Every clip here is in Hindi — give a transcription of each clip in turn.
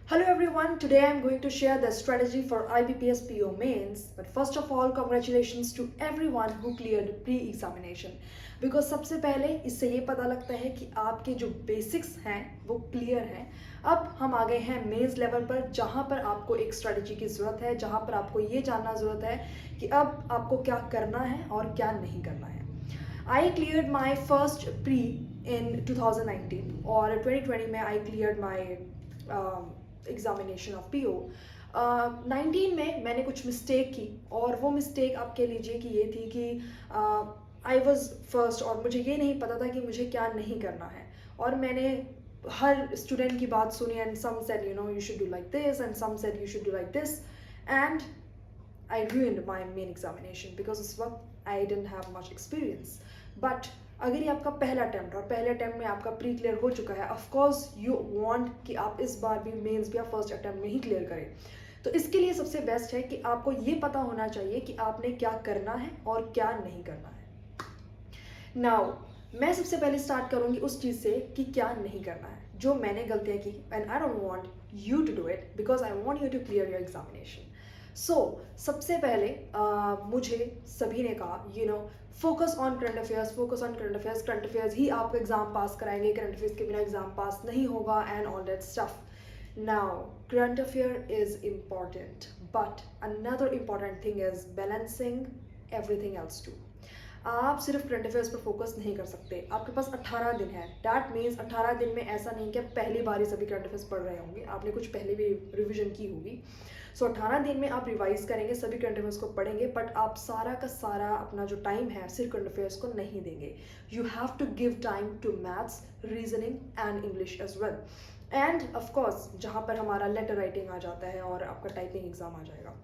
Hello everyone, today I'm going to share the strategy for IBPS PO mains. But first of all, congratulations to everyone who cleared pre-examination. Because सबसे पहले इससे ये पता लगता है कि आपके जो बेसिक्स हैं वो क्लियर हैं. अब हम आ गए हैं मेंस लेवल पर, जहाँ पर आपको एक स्ट्रेटजी की ज़रूरत है, जहाँ पर आपको ये जानना ज़रूरत है कि अब आपको क्या करना है और क्या नहीं करना है. I cleared my first pre in 2019 और 2020 में I cleared my examination of PO. 19 में मैंने कुछ मिस्टेक की और वो मिस्टेक आप कह लीजिए कि ये थी कि आई वॉज फर्स्ट और मुझे ये नहीं पता था कि मुझे क्या नहीं करना है. और मैंने हर स्टूडेंट की बात सुनी and some said you should do like this and some said you should do like this and I ruined my main examination because उस वक्त I didn't have much experience. But अगर ये आपका पहला अटैम्प्ट और पहले अटैम्प्ट में आपका प्री क्लियर हो चुका है, ऑफ कोर्स यू वांट कि आप इस बार भी मेंस भी आप फर्स्ट अटैम्प्ट में ही क्लियर करें. तो इसके लिए सबसे बेस्ट है कि आपको ये पता होना चाहिए कि आपने क्या करना है और क्या नहीं करना है. नाउ मैं सबसे पहले स्टार्ट करूँगी उस चीज़ से कि क्या नहीं करना है, जो मैंने गलतियाँ की and I don't want you to do it because I want you to clear your examination. So सबसे पहले मुझे सभी ने कहा focus on current affairs, focus on current affairs. Current affairs ही आपको एग्जाम पास कराएंगे, करंट अफेयर्स के बिना एग्जाम पास नहीं होगा and all that stuff. Now current affair is important but another important thing is balancing everything else too. आप सिर्फ करंट अफेयर्स पर फोकस नहीं कर सकते. आपके पास 18 दिन है. दैट मीन्स 18 दिन में ऐसा नहीं कि आप पहली बार ही सभी करंट अफेयर्स पढ़ रहे होंगे, आपने कुछ पहले भी रिविजन की होगी. सो 18 दिन में आप रिवाइज करेंगे, सभी करंट अफेयर्स को पढ़ेंगे, बट आप सारा का सारा अपना जो टाइम है सिर्फ करंट अफेयर्स को नहीं देंगे. You have to give time to maths, reasoning and English as well. And of course जहाँ पर हमारा लेटर राइटिंग आ जाता है और आपका टाइपिंग एग्जाम आ जाएगा.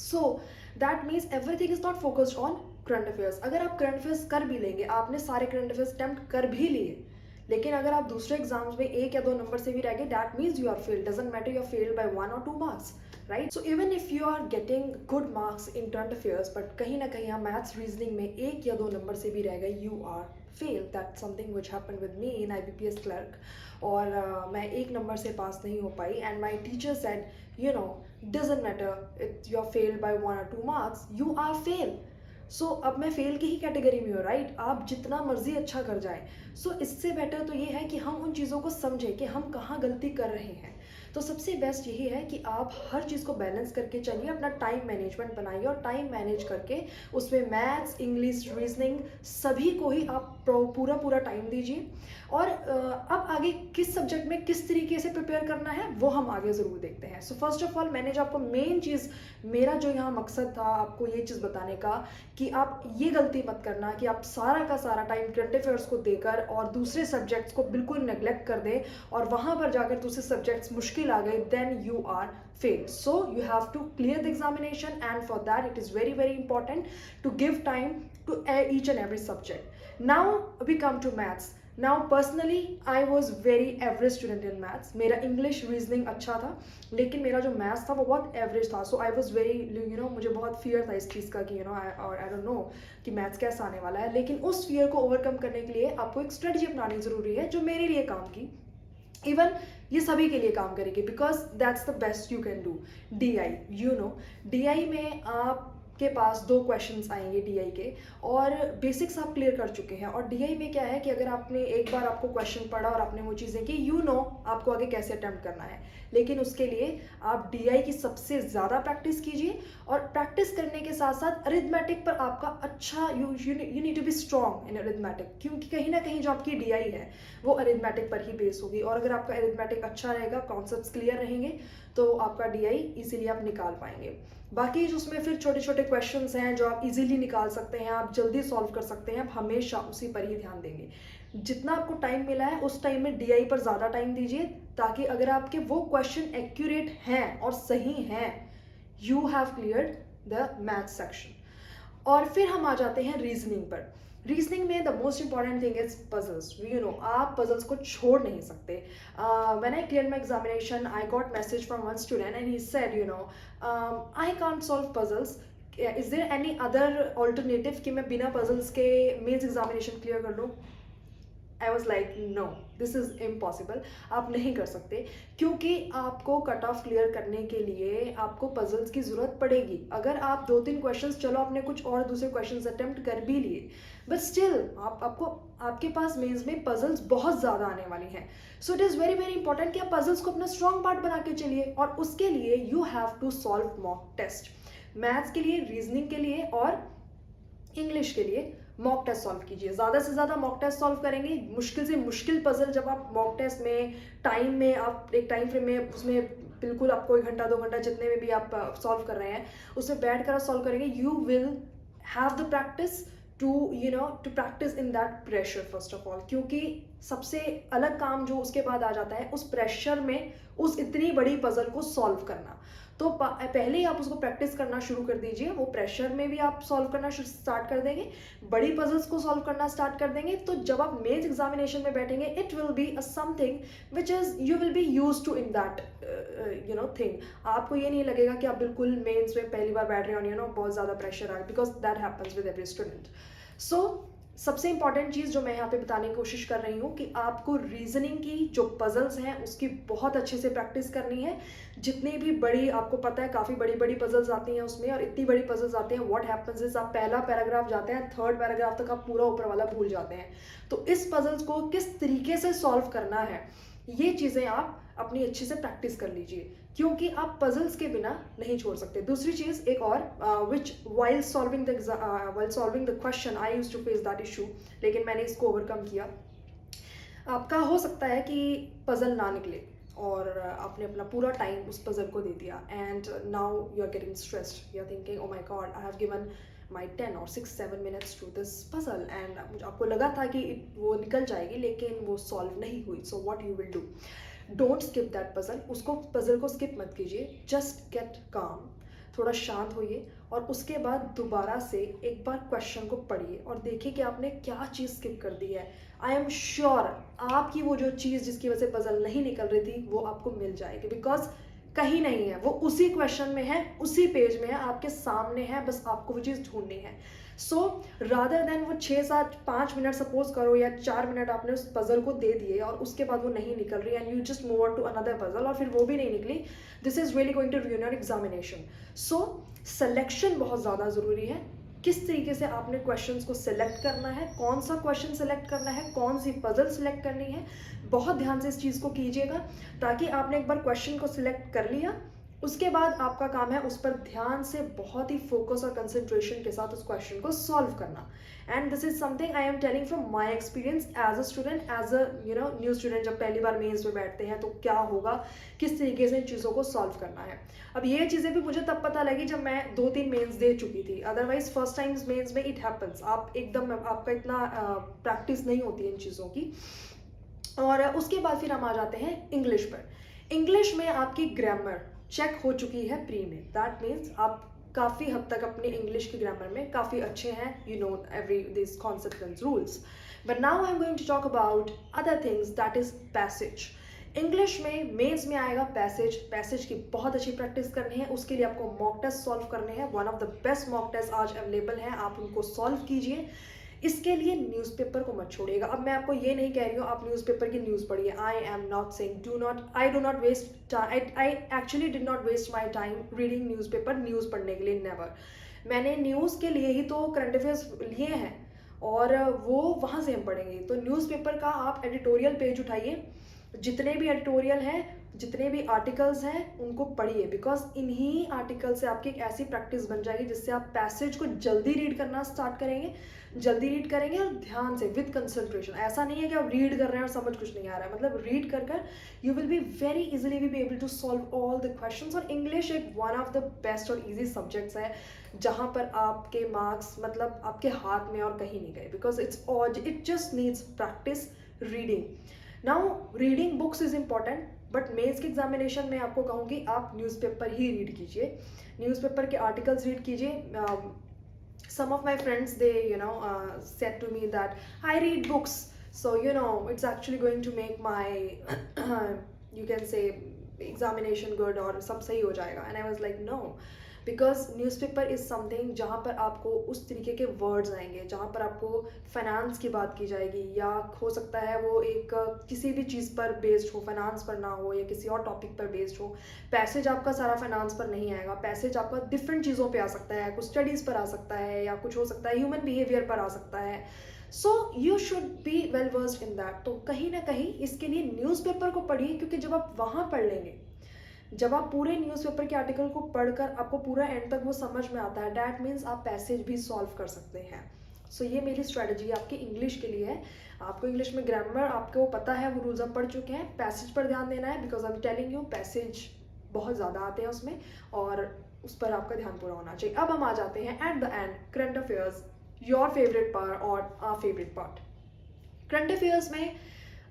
So that means everything is not focused on current affairs. अगर आप करंट अफेयर्स कर भी लेंगे, आपने सारे करंट अफेयर्स अटेम्प्ट कर भी लिए, लेकिन अगर आप दूसरे एग्जाम्स में 1 या 2 नंबर से भी रह गए, that means you are failed. Doesn't matter you are failed by 1 or 2 marks, right. So even if you are getting good marks in current affairs but कहीं ना कहीं आप मैथ्स रीजनिंग में 1 या 2 नंबर से भी रह गए, you are fail. That something which happen with me in IBPS clerk. और मैं 1 नंबर से पास नहीं हो पाई and my teacher said doesn't matter if you are failed by 1 or 2 marks, you are fail. सो अब मैं फेल की ही कैटेगरी में हूँ, राइट. आप जितना मर्जी अच्छा कर जाएं. सो इससे बेटर तो ये है कि हम उन चीज़ों को समझें कि हम कहाँ गलती कर रहे हैं. तो सबसे बेस्ट यही है कि आप हर चीज़ को बैलेंस करके चलिए, अपना टाइम मैनेजमेंट बनाइए और टाइम मैनेज करके उसमें मैथ्स, इंग्लिश, रीजनिंग सभी को ही आप पूरा पूरा टाइम दीजिए. और अब आगे किस सब्जेक्ट में किस तरीके से प्रिपेयर करना है वो हम आगे ज़रूर देखते हैं. सो फर्स्ट ऑफ ऑल मैंने जो आपको मेन चीज़, मेरा जो यहाँ मकसद था आपको ये चीज़ बताने का कि आप ये गलती मत करना कि आप सारा का सारा टाइम करंट अफेयर्स को देकर और दूसरे सब्जेक्ट्स को बिल्कुल नेग्लेक्ट कर दें और वहाँ पर जाकर दूसरे सब्जेक्ट्स मुश्किल आ गए, then you are failed. So you have to clear the examination and for that it is very very important to give time to each and every subject. Now we come to maths. Now personally I was very average student in maths. मेरा English reasoning अच्छा था लेकिन मेरा जो maths था वो बहुत average था. So I was very मुझे बहुत fear था इस चीज़ का कि I don't know कि maths कैसा आने वाला है. लेकिन उस fear को overcome करने के लिए आपको एक strategy अपनानी ज़रूरी है जो मेरे लिए काम की. इवन ये सभी के लिए काम करेगी because that's the best you can do. DI DI में आपके पास 2 क्वेश्चंस आएंगे DI के और बेसिक्स आप क्लियर कर चुके हैं. और DI में क्या है कि अगर आपने एक बार आपको क्वेश्चन पढ़ा और आपने वो चीज़ें की, आपको आगे कैसे अटेम्प्ट करना है. लेकिन उसके लिए आप DI की सबसे ज़्यादा प्रैक्टिस कीजिए और प्रैक्टिस करने के साथ साथ अरिथमेटिक पर आपका अच्छा you need to be strong in arithmetic, क्योंकि कहीं ना कहीं जो आपकी DI है वो अरिथमेटिक पर ही बेस होगी. और अगर आपका अरिथमेटिक अच्छा रहेगा, कॉन्सेप्ट्स क्लियर रहेंगे, तो आपका DI इजीली आप निकाल पाएंगे. बाकी जो उसमें फिर छोटे छोटे क्वेश्चंस हैं जो आप इजीली निकाल सकते हैं, आप जल्दी सॉल्व कर सकते हैं, आप हमेशा उसी पर ही ध्यान देंगे. जितना आपको टाइम मिला है उस टाइम में DI पर ज़्यादा टाइम दीजिए ताकि अगर आपके वो क्वेश्चन एक्यूरेट हैं और सही हैं, you have cleared the math section. और फिर हम आ जाते हैं रीजनिंग पर. रीजनिंग में the most important thing is puzzles. आप पजल्स को छोड़ नहीं सकते. When I clear my examination I got message from one student and he said I can't solve puzzles. Is there any other alternative कि मैं बिना पजल्स के मेंस एग्जामिनेशन क्लियर कर लूँ. I was like no, this is impossible, आप नहीं कर सकते, क्योंकि आपको कट ऑफ क्लियर करने के लिए आपको पजल्स की ज़रूरत पड़ेगी। अगर आप 2-3 क्वेश्चंस, चलो आपने कुछ और दूसरे क्वेश्चंस अटेम्प्ट कर भी लिए, बट स्टिल आपको आपके पास मेंस में पजल्स बहुत ज़्यादा आने वाली हैं। So it is very very important कि आप पजल्स को अपना स्ट्रॉन्ग पार्ट बना के चलिए, और उसके लिए you have to solve mock test. Maths के लिए, रीजनिंग के लिए और इंग्लिश के लिए मॉक टेस्ट सॉल्व कीजिए। ज़्यादा से ज़्यादा मॉक टेस्ट सॉल्व करेंगे, मुश्किल से मुश्किल पजल जब आप मॉक टेस्ट में टाइम में, आप एक टाइम फ्रेम में उसमें बिल्कुल आपको 1 घंटा 2 घंटा जितने में भी आप सॉल्व कर रहे हैं उसमें बैठ कर सॉल्व करेंगे, you will have the practice to practice in that pressure first of all. क्योंकि सबसे अलग काम जो उसके बाद आ जाता है उस प्रेशर में उस इतनी बड़ी पजल को सॉल्व करना। तो पहले ही आप उसको प्रैक्टिस करना शुरू कर दीजिए, वो प्रेशर में भी आप सॉल्व करना स्टार्ट कर देंगे, बड़ी पजल्स को सॉल्व करना स्टार्ट कर देंगे, तो जब आप मेंस एग्जामिनेशन में बैठेंगे it will be something which is you will be use to in that thing. आपको ये नहीं लगेगा कि आप बिल्कुल मेंस में पहली बार बैठ रहे हो, बहुत ज़्यादा प्रेशर आ रहा है, because that happens with every student. So सबसे इंपॉर्टेंट चीज़ जो मैं यहाँ पे बताने की कोशिश कर रही हूँ कि आपको रीजनिंग की जो पजल्स हैं उसकी बहुत अच्छे से प्रैक्टिस करनी है। जितनी भी बड़ी, आपको पता है काफ़ी बड़ी बड़ी पजल्स आती हैं उसमें, और इतनी बड़ी पजल्स आती हैं, व्हाट हैपेंस इज आप पहला पैराग्राफ जाते हैं, 3rd पैराग्राफ तक आप पूरा ऊपर वाला भूल जाते हैं। तो इस पजल्स को किस तरीके से सॉल्व करना है, ये चीज़ें आप अपनी अच्छी से प्रैक्टिस कर लीजिए, क्योंकि आप पजल्स के बिना नहीं छोड़ सकते। दूसरी चीज़ एक और, which while solving the question I used to face that issue, लेकिन मैंने इसको ओवरकम किया। आपका हो सकता है कि पजल ना निकले और आपने अपना पूरा टाइम उस पजल को दे दिया, and now you are getting stressed, you are thinking oh my god I have given my 10 or 6-7 minutes to this puzzle, and आपको लगा था कि वो निकल जाएगी लेकिन वो सॉल्व नहीं हुई। So what you will do, don't skip that puzzle, उसको पजल को स्किप मत कीजिए, जस्ट गेट काम, थोड़ा शांत होइए, और उसके बाद दोबारा से एक बार क्वेश्चन को पढ़िए और देखिए कि आपने क्या चीज़ स्किप कर दी है। आई एम श्योर आपकी वो जो चीज़ जिसकी वजह से पजल नहीं निकल रही थी वो आपको मिल जाएगी, बिकॉज कहीं नहीं है, वो उसी क्वेश्चन में है, उसी पेज में है, आपके सामने है, बस आपको वो चीज़ ढूंढनी है। सो रादर देन वो 6-7-5 मिनट सपोज करो या 4 मिनट आपने उस पजल को दे दिए और उसके बाद वो नहीं निकल रही and you just move on to another puzzle और फिर वो भी नहीं निकली, this is really going to ruin your examination. So selection बहुत ज़्यादा ज़रूरी है, किस तरीके से आपने क्वेश्चंस को सिलेक्ट करना है, कौन सा क्वेश्चन सिलेक्ट करना है, कौन सी पजल सिलेक्ट करनी है, बहुत ध्यान से इस चीज़ को कीजिएगा, ताकि आपने एक बार क्वेश्चन को सिलेक्ट कर लिया उसके बाद आपका काम है उस पर ध्यान से बहुत ही फोकस और कंसंट्रेशन के साथ उस क्वेश्चन को सॉल्व करना। And this is something I am telling from my experience as a student, as a new student, जब पहली बार मेंस में बैठते हैं तो क्या होगा, किस तरीके से इन चीज़ों को सॉल्व करना है। अब ये चीज़ें भी मुझे तब पता लगी जब मैं 2-3 मेंस दे चुकी थी, अदरवाइज फर्स्ट टाइम मेंस में इट हैपन्स, आप एकदम आपका इतना प्रैक्टिस नहीं होती इन चीज़ों की। और उसके बाद फिर हम आ जाते हैं इंग्लिश पर। इंग्लिश में आपकी ग्रामर चेक हो चुकी है प्री में, दैट मीन्स आप काफ़ी हद तक अपने इंग्लिश की ग्रामर में काफ़ी अच्छे हैं, you know every this concepts and rules. But now I am going to talk about other things, that is passage. English में मेंस में आएगा पैसेज, पैसेज की बहुत अच्छी प्रैक्टिस करनी है, उसके लिए आपको मॉक टेस्ट सॉल्व करने हैं, one of the best mock test आज अवेलेबल हैं, आप उनको सॉल्व कीजिए। इसके लिए न्यूज़पेपर को मत छोड़िएगा। अब मैं आपको ये नहीं कह रही हूँ आप न्यूज़पेपर की न्यूज़ पढ़िए, I am not saying I do not waste, I actually did not waste my time reading newspaper, news पढ़ने के लिए नेवर। मैंने न्यूज़ के लिए ही तो करंट अफेयर्स लिए हैं और वो वहाँ से हम पढ़ेंगे। तो न्यूज़पेपर का आप एडिटोरियल पेज उठाइए, जितने भी एडिटोरियल हैं, जितने भी आर्टिकल्स हैं उनको पढ़िए, बिकॉज इन्हीं आर्टिकल से आपकी एक ऐसी प्रैक्टिस बन जाएगी जिससे आप पैसेज को जल्दी रीड करना स्टार्ट करेंगे, जल्दी रीड करेंगे और ध्यान से विद कंसंट्रेशन। ऐसा नहीं है कि आप रीड कर रहे हैं और समझ कुछ नहीं आ रहा है, मतलब रीड कर कर you will be very easily be able to solve all the questions. और इंग्लिश एक वन ऑफ द बेस्ट और ईजी सब्जेक्ट्स है जहाँ पर आपके मार्क्स मतलब आपके हाथ में और कहीं नहीं गए, because it just needs practice reading. Now reading books is important, but mains के एग्जामिनेशन में आपको कहूँगी आप न्यूज़पेपर ही रीड कीजिए, न्यूज़पेपर के आर्टिकल्स रीड कीजिए। some of my friends they said to me that I read books, so it's actually going to make my you can say examination good और सब सही हो जाएगा, and I was like no, because newspaper is something जहाँ पर आपको उस तरीके के वर्ड्स आएंगे, जहाँ पर आपको फाइनेंस की बात की जाएगी, या हो सकता है वो एक किसी भी चीज़ पर बेस्ड हो, फाइनेंस पर ना हो या किसी और टॉपिक पर बेस्ड हो। पैसेज आपका सारा फाइनेंस पर नहीं आएगा, पैसेज आपका डिफरेंट चीज़ों पे आ सकता है, कुछ स्टडीज़ पर आ सकता है, या कुछ हो सकता है ह्यूमन बिहेवियर पर आ सकता है। So you should be well versed in that. तो कहीं ना कहीं इसके लिए न्यूज़पेपर को पढ़िए, क्योंकि जब आप वहाँ पढ़ लेंगे, जब आप पूरे न्यूज़पेपर के आर्टिकल को पढ़कर आपको पूरा एंड तक वो समझ में आता है, डैट मीन्स आप पैसेज भी सॉल्व कर सकते हैं। सो ये मेरी स्ट्रैटेजी आपकी इंग्लिश के लिए है। आपको इंग्लिश में ग्रामर आपको पता है, वो रूल्स आप पढ़ चुके हैं, पैसेज पर ध्यान देना है, because I am telling you passage बहुत ज़्यादा आते हैं उसमें, और उस पर आपका ध्यान पूरा होना चाहिए। अब हम आ जाते हैं at the end, current affairs, your favourite part और our favourite part. Current affairs में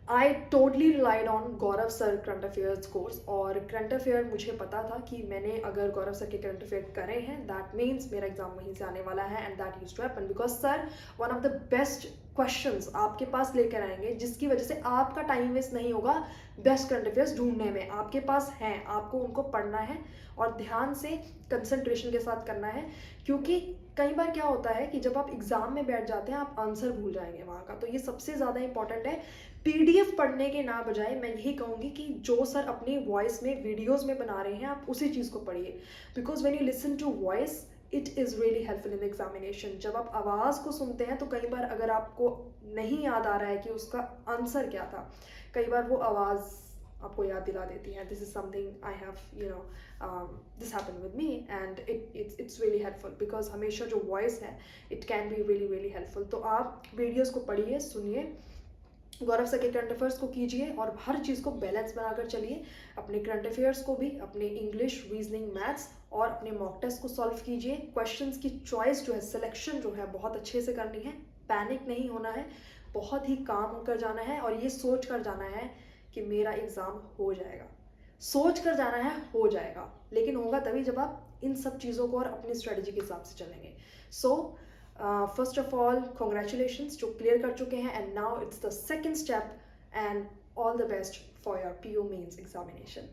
I totally relied on Gaurav sir current affairs course. और करंट अफेयर मुझे पता था कि मैंने अगर गौरव सर के करंट अफेयर करे हैं, दैट मीन्स मेरा एग्जाम वहीं से आने वाला है, and that used to happen because sir one of the best questions आपके पास लेकर आएंगे, जिसकी वजह से आपका टाइम वेस्ट नहीं होगा बेस्ट करंट अफेयर्स ढूंढने में। आपके पास हैं, आपको उनको पढ़ना है और ध्यान से कंसंट्रेशन के साथ करना है, क्योंकि कई बार क्या होता है कि जब आप एग्जाम में बैठ जाते हैं आप आंसर भूल जाएंगे वहाँ का। तो ये सबसे ज़्यादा इंपॉर्टेंट है। पीडीएफ पढ़ने के ना बजाय मैं यही कहूँगी कि जो सर अपनी वॉइस में वीडियोस में बना रहे हैं आप उसी चीज़ को पढ़िए, because when you listen to voice it is really helpful in the examination. जब आप आवाज़ को सुनते हैं तो कई बार अगर आपको नहीं याद आ रहा है कि उसका आंसर क्या था, कई बार वो आवाज़ आपको याद दिला देती है। This is something I have this happen with me, and it's really helpful because हमेशा जो वॉइस है it can be really really helpful. तो आप वीडियोज़ को पढ़िए, सुनिए, गौरव सर के करंट अफेयर्स को कीजिए और हर चीज़ को बैलेंस बनाकर चलिए। अपने करंट अफेयर्स को भी, अपने इंग्लिश, रीजनिंग, मैथ्स और अपने मॉक टेस्ट को सॉल्व कीजिए। क्वेश्चंस की चॉइस जो है, सिलेक्शन जो है बहुत अच्छे से करनी है, पैनिक नहीं होना है, बहुत ही काम होकर जाना है और ये सोच कर जाना है कि मेरा एग्ज़ाम हो जाएगा। सोच कर जाना है, हो जाएगा, लेकिन होगा तभी जब आप इन सब चीज़ों को और अपनी स्ट्रेटजी के हिसाब से चलेंगे। So first of all congratulations जो क्लियर कर चुके हैं, and now it's the second step, and all the best for your PU mains examination.